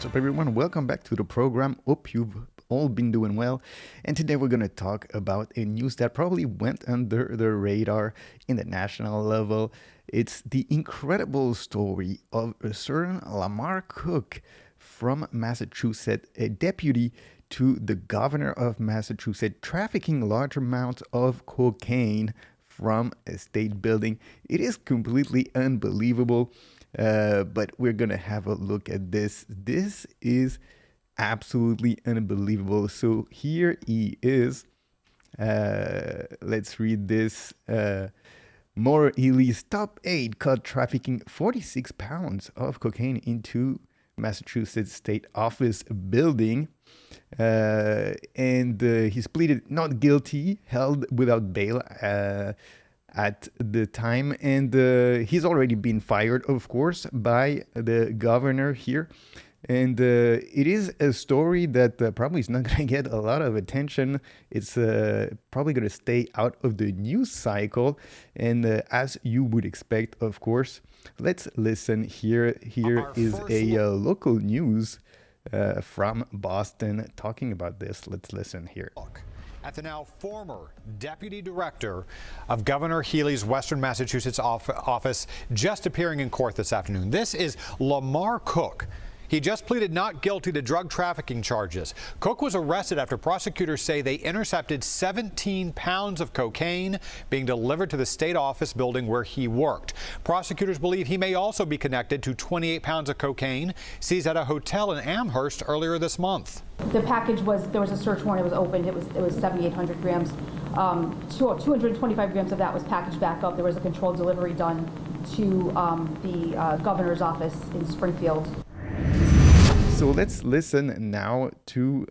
up, everyone? Welcome back to the program. Hope you've all been doing well. And today we're going to talk about a news that probably went under the radar in the national level. It's the incredible story of a certain Lamar Cook from Massachusetts, a deputy to the governor of Massachusetts, trafficking large amounts of cocaine from a state building. It is completely unbelievable. But we're going to have a look at this. This is absolutely unbelievable. So here he is. Let's read this. Maura Healey's top 8 caught trafficking 46 pounds of cocaine into Massachusetts state office building. And he's pleaded not guilty, held without bail at the time, and he's already been fired, of course, by the governor here. And it is a story that probably is not going to get a lot of attention. It's probably going to stay out of the news cycle, and as you would expect, of course. Let's listen here. Here is a local news from Boston talking about this. Let's listen here. At the now former deputy director of Governor Healey's Western Massachusetts office, just appearing in court this afternoon. This is Lamar Cook. He just pleaded not guilty to drug trafficking charges. Cook was arrested after prosecutors say they intercepted 17 pounds of cocaine being delivered to the state office building where he worked. Prosecutors believe he may also be connected to 28 pounds of cocaine seized at a hotel in Amherst earlier this month. The package there was a search warrant, it was opened, it was 7,800 grams. 225 grams of that was packaged back up. There was a controlled delivery done to the governor's office in Springfield. So let's listen now to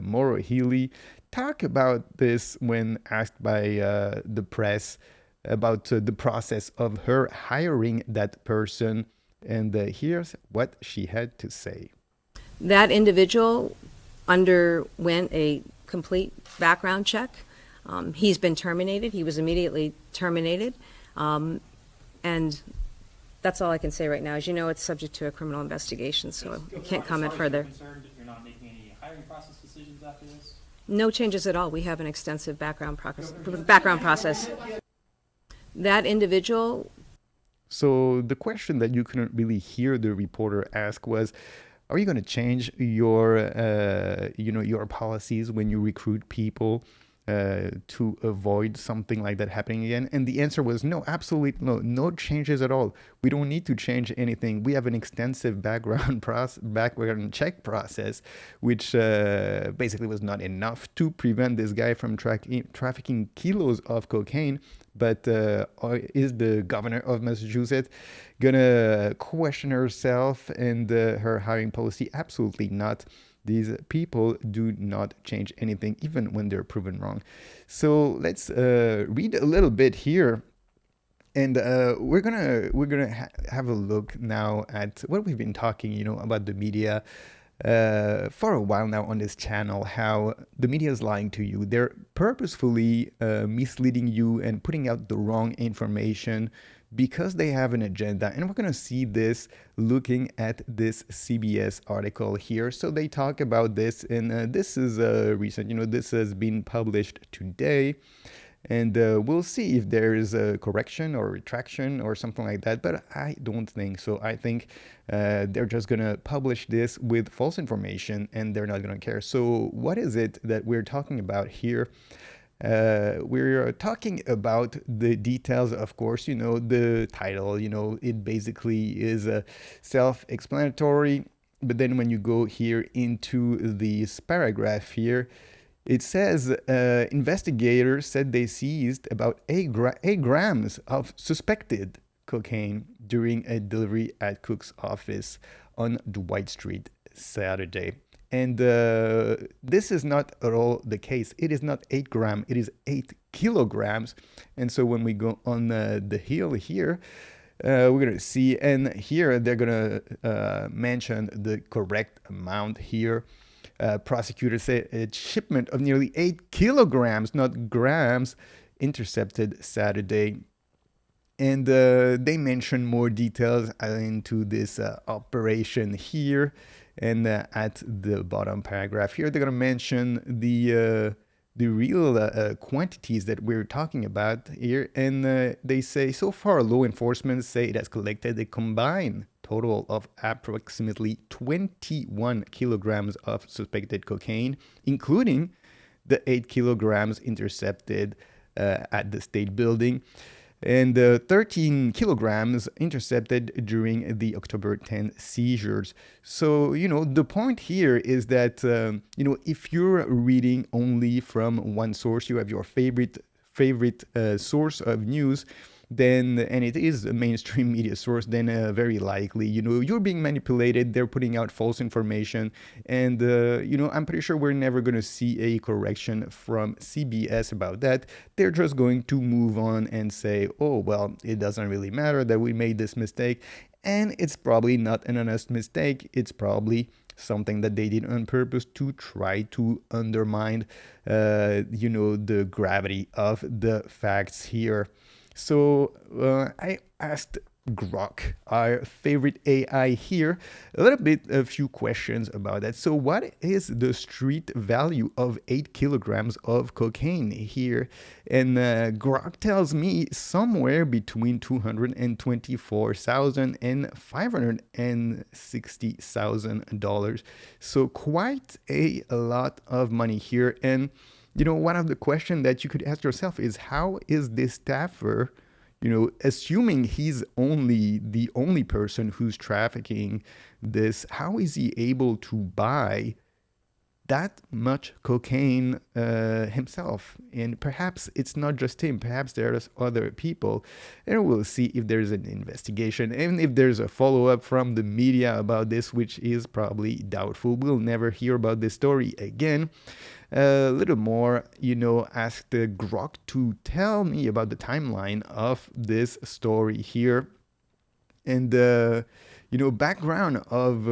Maura Healey talk about this when asked by the press about the process of her hiring that person. And here's what she had to say. That individual underwent a complete background check. He's been terminated. He was immediately terminated. And that's all I can say right now. As you know, it's subject to a criminal investigation, so I can't comment further. You're not making any hiring process decisions after this? No changes at all. We have an extensive background process. That individual. So the question that you couldn't really hear the reporter ask was, are you going to change your, your policies when you recruit people to avoid something like that happening again? And the answer was no, absolutely no changes at all. We don't need to change anything. We have an extensive background check process, which basically was not enough to prevent this guy from trafficking kilos of cocaine. But is the governor of Massachusetts gonna question herself and her hiring policy? Absolutely not. These people do not change anything, even when they're proven wrong. So let's read a little bit here, and we're gonna have a look now at what we've been talking, about the media for a while now on this channel. How the media is lying to you. They're purposefully misleading you and putting out the wrong information, because they have an agenda. And we're going to see this looking at this CBS article here. So they talk about this, and this is recent, this has been published today. And we'll see if there is a correction or retraction or something like that, but I don't think so. I think they're just going to publish this with false information, and they're not going to care. So what is it that we're talking about here? We're talking about the details, of course, the title, it basically is self-explanatory. But then when you go here into this paragraph here, it says investigators said they seized about 8 grams of suspected cocaine during a delivery at Cook's office on Dwight Street Saturday. And this is not at all the case. It is not 8 grams, it is 8 kilograms. And so when we go on the hill here, we're going to see, and here they're going to mention the correct amount here. Prosecutors say a shipment of nearly 8 kilograms, not grams, intercepted Saturday. And they mention more details into this operation here. And at the bottom paragraph here, they're going to mention the real quantities that we're talking about here. And they say, so far, law enforcement say it has collected a combined total of approximately 21 kilograms of suspected cocaine, including the 8 kilograms intercepted at the state building, and 13 kilograms intercepted during the October 10 seizures. So, the point here is that, if you're reading only from one source, you have your favorite source of news, then, and it is a mainstream media source, then very likely, you're being manipulated. They're putting out false information. And, I'm pretty sure we're never going to see a correction from CBS about that. They're just going to move on and say, oh, well, it doesn't really matter that we made this mistake. And it's probably not an honest mistake. It's probably something that they did on purpose to try to undermine, the gravity of the facts here. So I asked Grok, our favorite AI here, a few questions about that. So what is the street value of 8 kilograms of cocaine here? And Grok tells me somewhere between $224,000 and $560,000. So quite a lot of money here. And one of the questions that you could ask yourself is, how is this staffer, assuming he's the only person who's trafficking this, how is he able to buy that much cocaine himself? And perhaps it's not just him, perhaps there's other people. And we'll see if there's an investigation and if there's a follow-up from the media about this, which is probably doubtful. We'll never hear about this story again. A little more, asked Grok to tell me about the timeline of this story here. And, background of,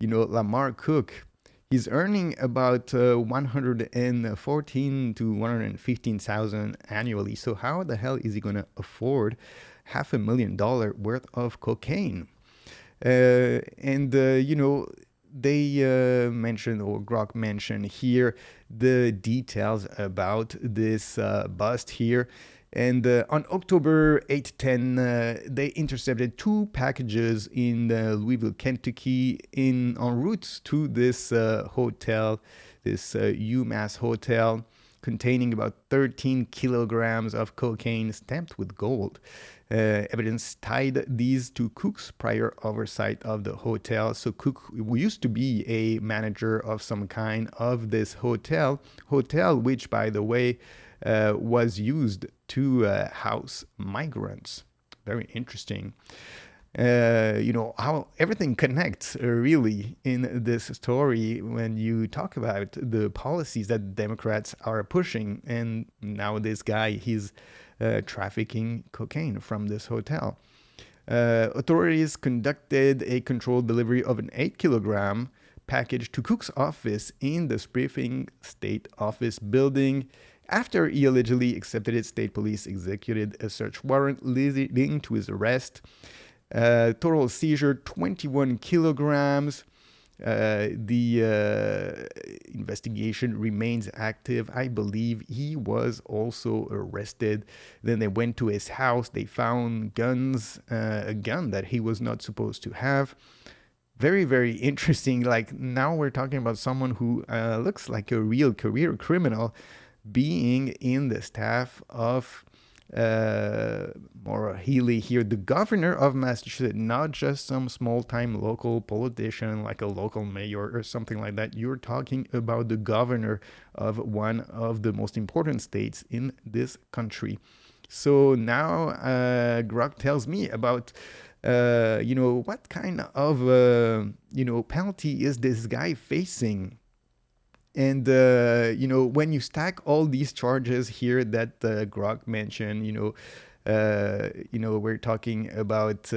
Lamar Cook. He's earning about $114,000 to $115,000 annually. So how the hell is he going to afford $500,000 worth of cocaine? They mentioned, or Grok mentioned here, the details about this bust here. And on October 8, 10, they intercepted 2 packages in Louisville, Kentucky, en route to this hotel, this UMass hotel, containing about 13 kilograms of cocaine stamped with gold. Evidence tied these to Cook's prior oversight of the hotel. So Cook used to be a manager of some kind of this hotel, which, by the way, was used to house migrants. Very interesting. How everything connects really in this story when you talk about the policies that Democrats are pushing. And now this guy, he's trafficking cocaine from this hotel. Authorities conducted a controlled delivery of an 8-kilogram package to Cook's office in the Springfield State Office building. After he allegedly accepted it, state police executed a search warrant leading to his arrest. Total seizure, 21 kilograms. The investigation remains active. I believe he was also arrested. Then they went to his house. They found guns, a gun that he was not supposed to have. Very, very interesting. Like, now we're talking about someone who looks like a real career criminal being in the staff of Maura Healey here, the governor of Massachusetts, not just some small-time local politician like a local mayor or something like that. You're talking about the governor of one of the most important states in this country. So now Grok tells me about what kind of penalty is this guy facing. And, when you stack all these charges here that Grok mentioned, we're talking about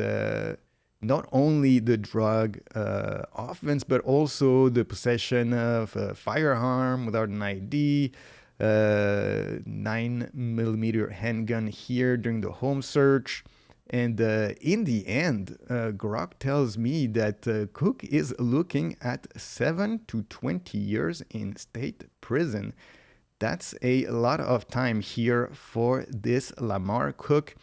not only the drug offense, but also the possession of a firearm without an ID, 9mm handgun here during the home search, And in the end, Grok tells me that Cook is looking at 7 to 20 years in state prison. That's a lot of time here for this Lamar Cook.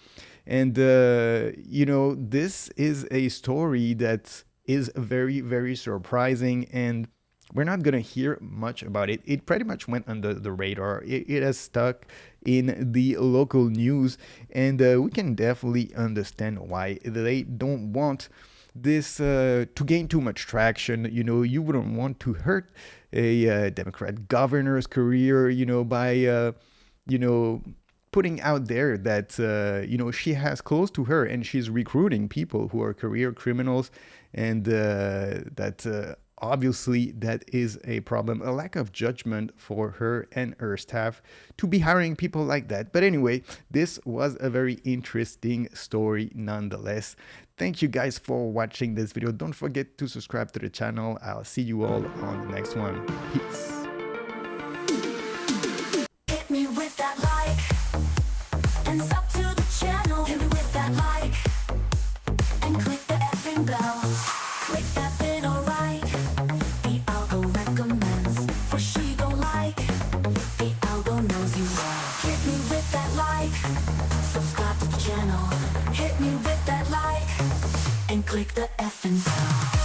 And, this is a story that is very, very surprising, and we're not going to hear much about it. It pretty much went under the radar. It has stuck in the local news, and we can definitely understand why. They don't want this to gain too much traction. You wouldn't want to hurt a Democrat governor's career, by, putting out there that, she has close to her and she's recruiting people who are career criminals, and that obviously that is a problem, a lack of judgment for her and her staff to be hiring people like that. But anyway, this was a very interesting story nonetheless. Thank you guys for watching this video. Don't forget to subscribe to the channel. I'll see you all on the next one. Peace. Hit me with that like and sub to the channel. Hit me with that like and click the effing bell. Click that bit, alright. The algo recommends for she go like. The algo knows you well. Hit me with that like. Subscribe to the channel. Hit me with that like and click the effing bell.